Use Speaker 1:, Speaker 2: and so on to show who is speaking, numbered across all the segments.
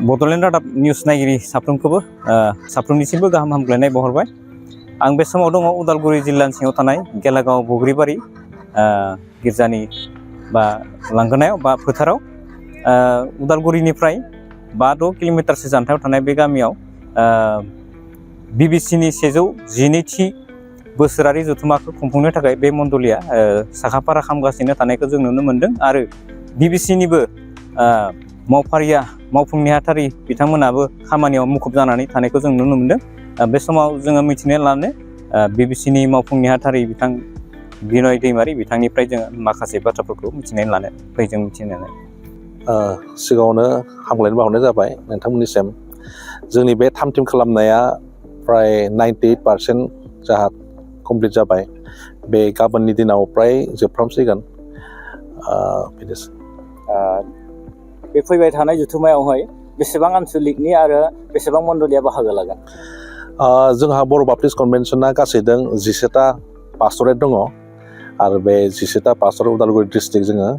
Speaker 1: बड'लेण्ड रादाब निउस नायगिरि साफ्रोमनिसिमबो गाहाम हामग्लायनाय बावहरबाय। आं बे समाव दङ उदालगुरि जिल्लानि सिङाव थानाय गेलागाव बग्रिबारि गिर्जानि बा लांगोनायाव बा फोथाराव उदालगुरिनिफ्राय 5-6 किल'मिटारसो जानथायाव थानाय बे गामियाव बिबिसिनि 112थि बोसोरारि जथुम्माखौ खुंफुंनो थाखाय बे मण्डलिया साखाफारा खालामगासिनो थानायखौ जों नुनो मोन्दों आरो बिबिसिनिबो मावफुं नेहाथारि बिथांमोनाबो खामानियाव मुखुब जानानै थानायखौ जों नुनो मोन्दों। बे समाव जोङो मिथिनो लानो बिबिसिनि मावफुं नेहाथारि बिथां बिनय दैमारि बिथांनिफ्राय जोङो माखासे बाथ्राफोरखौ मिथिनानै लानो फैजों मिथिनानै
Speaker 2: सिगाङावनो हामग्लायनाय बावहरनाय जाबाय नोंथांमोननिसिम। जोंनि बे थाम-थिम खालामनाया प्राय 98% जाहा कमप्लिट जाबाय। बे गाबोननि दिनाव प्राय जोबफ्रामसिगोन। बिदिसै
Speaker 1: बे फैबाय थानाय जथुम्मायावहाय बेसेबां आन्सलिकनि आरो बेसेबां मण्डलिया बाहागो लागोन?
Speaker 2: जोंहा बर' बाप्टिस्ट कनभेनसना गासैदों 11टा पास्टरेट दङ आरो बे 11टा पास्टरेट उदालगुरि डिस्ट्रिक्ट जोङो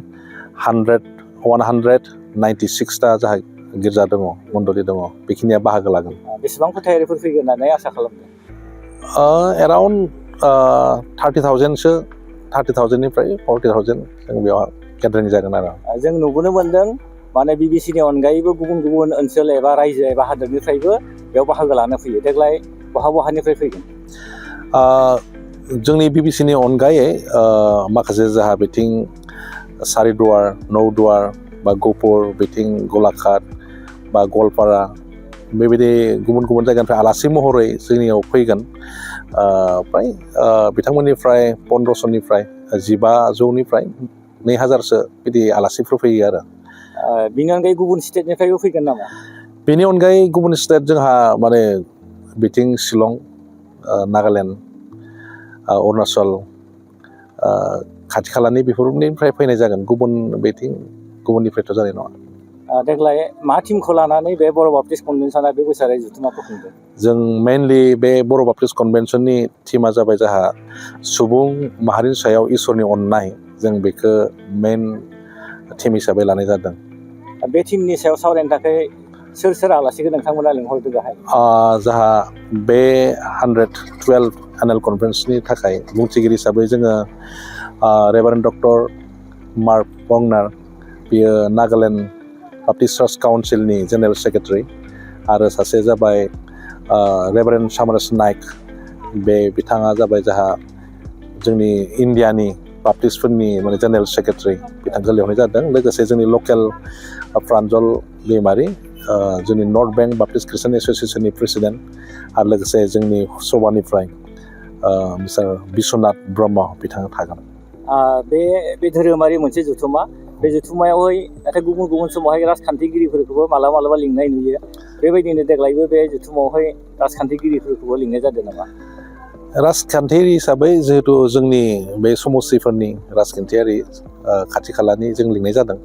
Speaker 2: 196टा जाहा गिर्जा दङ, मण्डलि दङ, बेखिनिया बाहागो लागोन।
Speaker 1: बेसेबां फोथायारिफोर फैगोन होननानै आसा खालामदों?
Speaker 2: एराउन्ड 30,000निफ्राय 40,000 जों बेयाव गेदारिं जागोन आरो।
Speaker 1: जों नुबोनो मोन्दों माने बिबिसिनि अनगायैबो गुबुन गुबुन ओनसोल एबा रायजो एबा हादोरनिफ्रायबो बेयाव बाहागो लानो फैयो। देग्लाय बहानिफ्राय फैगोन?
Speaker 2: जोंनि बिबिसिनि अनगायै माखासे जाहा बिथिं सारिदुवार, नौदुवार बा गहपुर, बिथिं गलाघाट बा गवालपारा बेबायदि गुबुन गुबुन जायगानिफ्राय आलासि महरै जोंनियाव फैगोन। प्राय बिथांमोननिफ्राय 1500निफ्राय 1500निफ्राय 2000सो बिदि आलासिफोर फैयो आरो।
Speaker 1: बिनि अनगायै गुबुन स्टेटनिफ्रायबो फैगोन नामा?
Speaker 2: बेनि अनगायै गुबुन स्टेट जोंहा माने बिथिं शिलं, नागालेण्ड, अरुणाचल खाथि खालानि बेफोरनिफ्राय फैनाय जागोन। गुबुननिफ्रायथ' जानाय नङा।
Speaker 1: देग्लाय मा टिमखौ लानानै बे बर' बाप्टिस्ट कनभेनसना बे बोसोरारि जथुम्माखौ खुंदों?
Speaker 2: जों मेइनलि बे बर' बाप्टिस्ट कनभेनसननि टिमा जाबाय जोंहा सुबुं माहारिनि सायाव इसोरनि अननाय, जों बेखौ मेइन टिम हिसाबै लानाय जादों।
Speaker 1: बे टिमनि सायाव सावरायनो थाखाय सोर आलासिखौ नोंथांमोना लिंहरदों गाहाय?
Speaker 2: जोंहा बे 112 एनुवेल कनफारेन्सनि थाखाय बुंथिगिरि हिसाबै जोङो रेभारेन्ड डक्टर मार्क बंनार, बियो नागालेण्ड बाप्टिस्ट चार्च काउन्सिलनि जेनेरेल सेक्रेटारि, आरो सासे जाबाय रेभारेन्ड सामरास नाइक, बे बिथाङा जाबाय जोंहा जोंनि इण्डियानि बाप्टिस्टफोरनि माने जेनेरेल सेक्रेटारि, बिथांखौ लिंहरनाय जादों। लोगोसे जोंनि लकेल प्रान्जल दैमारि, जोंनि नर्थ बेंक बाप्टिस्ट ख्रिस्टियान एस'सियेसननि प्रेसिडेन्ट, आरो लोगोसे जोंनि सभानिफ्राय मिस्टार बिस्वनाथ ब्रह्म बिथाङा थागोन।
Speaker 1: बे धोरोमारि मोनसे जथुम्मा, बे जथुम्मायावहाय नाथाय गुबुन गुबुन समावहाय राजखान्थिगिरिफोरखौबो मालाबा लिंनाय नुयो। बेबायदिनो देग्लायबो बे जथुम्मायावहाय राजखान्थिगिरिफोरखौबो लिंनाय जादों नामा?
Speaker 2: राजखान्थियारि हिसाबै जिहेतु जोंनि बे समस्तिफोरनि राजखान्थियारि खाथि खालानि जों लिंनाय जादों,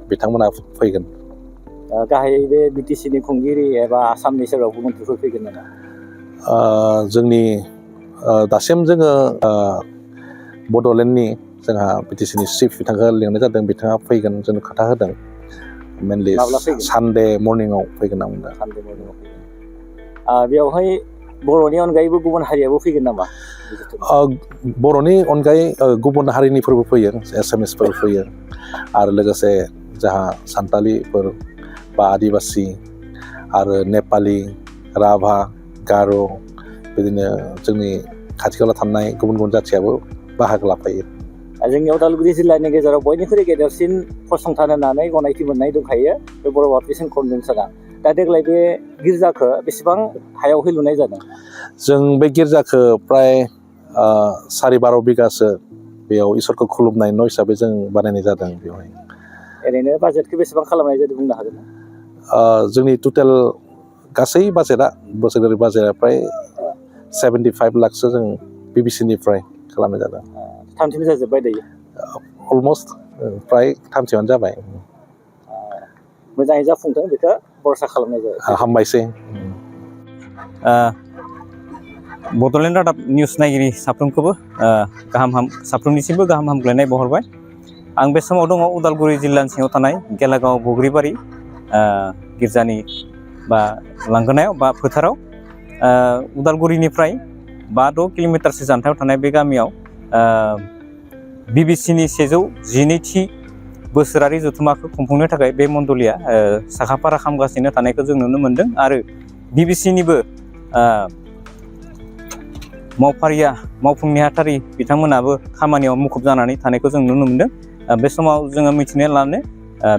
Speaker 2: बिथांमोना फैगोन।
Speaker 1: गाहायै बे बिटिसिनि खुंगिरि एबा आसामनि सोरबा गुबुनफोर फैगोन नामा?
Speaker 2: जोंनि दासिम जोङो बड'लेण्डनि जोंहा बिटिसिनि चिफ बिथांखौ लिंनाय जादों, बिथाङा फैगोन जोंनो खोथा होदों। मेनलि सानडे मर्निंआव फैगोन होनना बुंदों।
Speaker 1: सानडे मर्निंआव फैगोन। बेवहाय बर'नि अनगायैबो गुबुन हारियाबो फैगोन नामा?
Speaker 2: बर'नि अनगायै गुबुन हारिनिफोरबो फैयो, एसामिसफोर फैयो, आरो लोगोसे जोंहा सान्थालिफोर बा आदिबासि आरो नेपालि, राभा, गार', बिदिनो जोंनि खाथि खाला थानाय गुबुन गुबुन जाथियाबो बाहागो लाफायो।
Speaker 1: जोंनि उदालगुरि जिल्लानि गेजेराव बयनिख्रुइ गेदेरसिन फसंथान होननानै गनायथि मोननाय दंखायो बे बर' बाप्टिस्ट कनभेनसना। दा देग्लाय बे गिर्जाखौ बेसेबां हायावहाय लुनाय जादों?
Speaker 2: जों बे गिर्जाखौ प्राय 12.5 बिगासो बेयाव इसोरखौ खुलुमनाय न' हिसाबै जों बानायनाय जादों। बेवहाय
Speaker 1: ओरैनो बाजेटखौ बेसेबां खालामनाय जादों बुंनो हागोन ना?
Speaker 2: जोंनि टटेल गासै बाजेटआ बोसोरारि बाजेटआ प्राय 75 लाखसो जों बिबिसिनिफ्राय खालामनाय जादों।
Speaker 1: थामथिम जाजोब्बाय दायो?
Speaker 2: अलमस्ट प्राय थामथिमानो जाबाय।
Speaker 1: मोजाङै जाफुंथों बेखौ भरसा खालामनाय जाबाय।
Speaker 2: हामबायसै।
Speaker 1: बड'लेण्ड रादाब निउस नायगिरि साफ्रोमनिसिमबो गाहाम हामग्लायनाय बावहरबाय। आं बे समाव दङ उदालगुरि जिल्लानि सिङाव थानाय गेलागाव बग्रिबारि गिर्जानि बा लांगोनायाव बा फोथाराव उदालगुरिनिफ्राय 5-6 किल'मिटारसो जानथायाव थानाय बे गामियाव बिबिसिनि 112थि बोसोरारि जथुम्माखौ खुंफुंनो थाखाय बे मण्डलिया साखाफारा खालामगासिनो थानायखौ जों नुनो मोन्दों आरो बिबिसिनिबो मावफारिया मावफुं नेहाथारि बिथांमोनाबो खामानियाव मुखुब जानानै थानायखौ जों नुनो मोन्दों। बे समाव जोङो मिथिनो लानो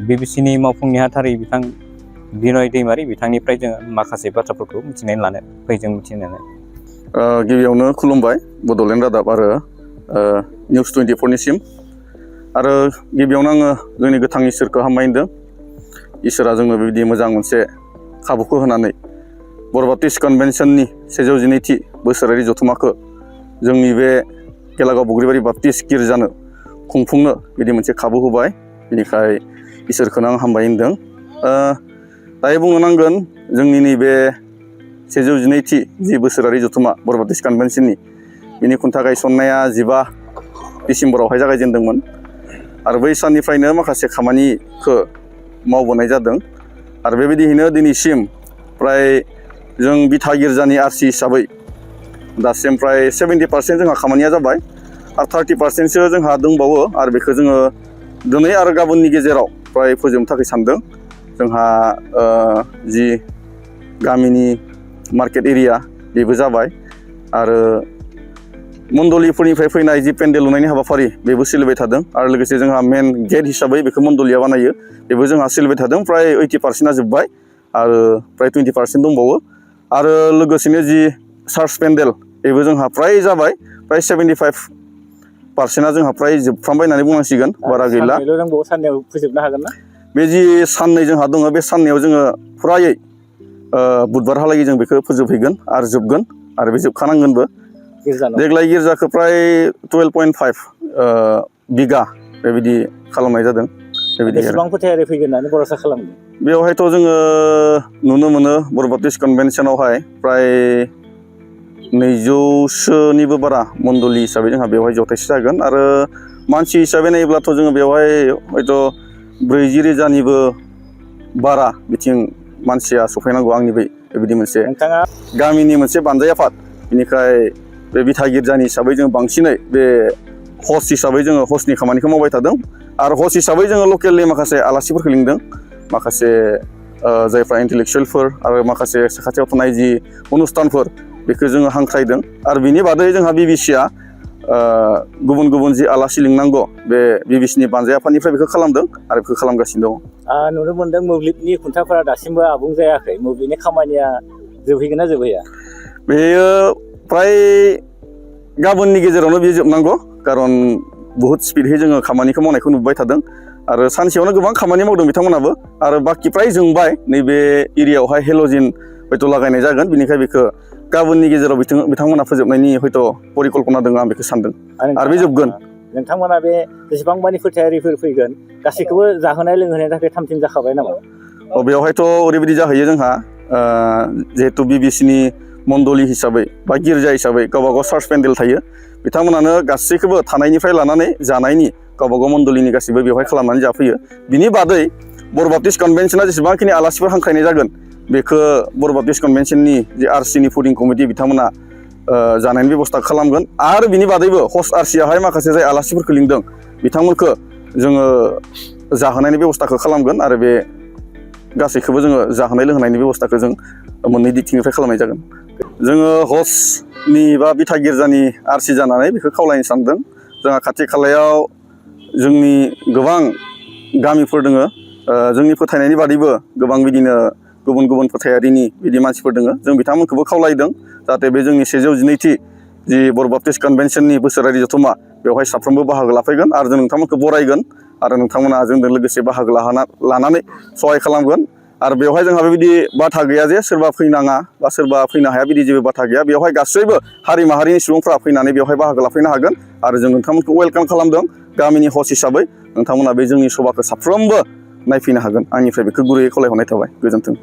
Speaker 1: बिबिसिनि मावफुं नेहाथारि बिथां बिनय दैमारि बिथांनिफ्राय जोङो माखासे बाथ्राफोरखौ मिथिनानै लानो फैजों मिथिनानै
Speaker 3: गिबियावनो खुलुमबाय बड'लेण्ड रादाब आरो निउस 24निसिम आरो गिबियावनो आङो जोंनि गोथां इसोरखौ हामबायहोदों। इसोरा जोंनो बेबायदि मोजां मोनसे खाबुखौ होनानै बर' बाप्टिस्ट कनभेनसननि 112थि बोसोरारि जथुम्माखौ जोंनि बे गेलागाव बग्रिबारि बाप्टिस्ट गिर्जानो खुंफुंनो बिदि मोनसे खाबु होबाय। बेनिखाय इसोरखौनो आं हामबाय होनदों। दायो बुंनो नांगोन जोंनि नैबे 112थि जि बोसोरारि जथुम्मा बर' बाप्टिस्ट कनभेनसननि बिनि खुन्था गायसननाया 15 डिसेम्बरावहाय जागायजेनदोंमोन आरो बै साननिफ्रायनो माखासे खामानिखौ मावबोनाय जादों आरो बेबायदियैनो दिनैसिम प्राय जों बिथा गिर्जानि आरसि हिसाबै दासिम प्राय 70% जोंहा खामानिया जाबाय आरो 30%सो जोंहा दंबावो आरो बेखौ जोङो दिनै आरो गाबोननि गेजेराव प्राय फोजोबनो थाखाय सानदों। जोंहा जि गामिनि मार्केट एरिया बेबो जाबाय आरो मण्डलिफोरनिफ्राय फैनाय जि पेन्डेल लुनायनि हाबाफारि बेबो सोलिबाय थादों आरो लोगोसे जोंहा मेन गेट हिसाबै बेखौ मण्डलिया बानायो बेबो जोंहा सोलिबाय थादों। प्राय 80%आ जोब्बाय आरो प्राय 20% दंबावो आरो लोगोसेनो जि चार्च पेन्डेल बेबो जोंहा प्राय जाबाय प्राय 75%आ जोंहा प्राय जोबफ्रामबाय होननानै बुंनांसिगोन। बारा गैला।
Speaker 1: साननैयाव फोजोबनो हागोन ना?
Speaker 3: बे जि साननै जोंहा दङ बे साननैयाव जोङो फ्रायै बुधबारहालागै जों बेखौ फोजोबहैगोन आरो जोबगोन आरो बे जोबखानांगोनबो। देग्लाय गिर्जाखौ प्राय 12.5 बिगा बेबायदि खालामनाय जादों।
Speaker 1: बेसेबां फोथायारि फैगोन होननानै भरसा खालामदों?
Speaker 3: बेवहायथ' जोङो नुनो मोनो बर' बाप्टिस्ट कनभेनसनावहाय प्राय 200सोनिबो बारा मण्डलि हिसाबै जोंहा बेवहाय जथायसे जागोन आरो मानसि हिसाबै नायोब्लाथ' जोङो बेवहाय हयथ' 40,000निबो बारा बिथिं मानसिया सफैनांगौ आंनि बेबायदि मोनसे गामिनि मोनसे बानजाय आफाद। बेनिफ्राय बे बिथा गिर्जानि हिसाबै जों बांसिनै बे हस्ट हिसाबै जोङो हस्टनि खामानिखौ मावबाय थादों आरो हस्ट हिसाबै जोङो लकेलनि माखासे आलासिफोरखौ लिंदों, माखासे जायफ्रा इन्टेलेक्सुवेलफोर आरो माखासे साखाथियाव थानाय जि अनुस्थानफोर बेखौ जोङो हांख्रायदों आरो बिनि बादै जोंहा बिबिसिया गुबुन गुबुन जि आलासि लिंनांगौ बे बिबिसिनि बानजाय आफादनिफ्राय बेखौ खालामदों आरो बेखौ खालामगासिनो दङ।
Speaker 1: नुनो मोन्दों मोब्लिबनि खुन्थाफोरा दासिमबो आबुं जायाखै। मोब्लिबनि खामानिया जोबहैगोन ना जोबहैया?
Speaker 3: बेयो प्राय गाबोननि गेजेरावनो बेयो जोबनांगौ, खारन बुहुद स्पिडहै जोङो खामानिखौ मावनायखौ नुबाय थादों आरो सानसेयावनो गोबां खामानि मावदों बिथांमोनाबो आरो बाखि प्राय जोंबाय। नैबे एरियायावहाय हेल'जिन हयथ' लागायनाय जागोन, बेनिखाय बेखौ गाबोननि गेजेराव बिथांमोना फोजोबनायनि हयथ' परिकल्पना दङ आं बेखौ सानदों आरो बे जोबगोन।
Speaker 1: नोंथांमोना बे जेसेबां मानि फोथायारिफोर फैगोन गासैखौबो जाहोनाय लोंहोनायनि थाखाय थाम-थिम जाखाबाय नामा?
Speaker 3: बेवहायथ' ओरैबायदि जाहैयो जोंहा जिहेथु बिबिसिनि मण्डलि हिसाबै बा गिर्जा हिसाबै गावबागाव चार्च पेन्डेल थायो, बिथांमोनानो गासैखौबो थानायनिफ्राय लानानै जानायनि गावबागाव मण्डलिनि गासैबो बेवहाय खालामनानै जाफैयो। बिनि बादै बर' बाप्टिस्ट कनभेनसना जेसेबांखिनि आलासिफोर हांख्रायनाय जागोन बेखौ बर' बाप्टिस्ट कनभेनसननि जे आरसिनि फुडिं कमिटि बिथांमोना जानायनि बेब'स्था खालामगोन आरो बिनि बादैबो हस्ट आरसियाहाय माखासे जाय आलासिफोरखौ लिंदों बिथांमोनखौ जोङो जाहोनायनि बेब'स्थाखौ खालामगोन आरो बे गासैखौबो जोङो जाहोनाय लोंहोनायनि बेब'स्थाखौ जों मोननै दिगथिंनिफ्राय खालामनाय जागोन। जोङो हस्टनि बा बिथा गिर्जानि आरसि जानानै बेखौ खावलायनो सानदों। जोंहा खाथि खालायाव जोंनि गोबां गामिफोर दङ, जोंनि फोथायनायनि बादैबो गोबां बिदिनो गुबुन गुबुन फोथायारिनि बिदि मानसिफोर दङ। जों बिथांमोनखौबो खावलायदों जाहाथे बे जोंनि 112थि जि बर' बाप्टिस्ट कनभेनसननि बोसोरारि जथुम्मा बेवहाय साफ्रोमबो बाहागो लाफैगोन आरो जों नोंथांमोनखौ बरायगोन आरो नोंथांमोना जोंजों लोगोसे बाहागो लानानै सहाय खालामगोन। आरो बेवहाय जोंहा बेबायदि बाथा गैया जे सोरबा फैनाङा बा सोरबा फैनो हाया, बिदि जेबो बाथा गैया। बेवहाय गासैबो हारि माहारिनि सुबुंफ्रा फैनानै बेवहाय बाहागो लाफैनो हागोन आरो जों नोंथांमोनखौ वेलकाम खालामदों। गामिनि हस्ट हिसाबै नोंथांमोना बे जोंनि सभाखौ साफ्रोमबो नायफैनो हागोन। आंनिफ्राय बेखौ गुरैयै खावलायहरनाय थाबाय। गोजोन्थों।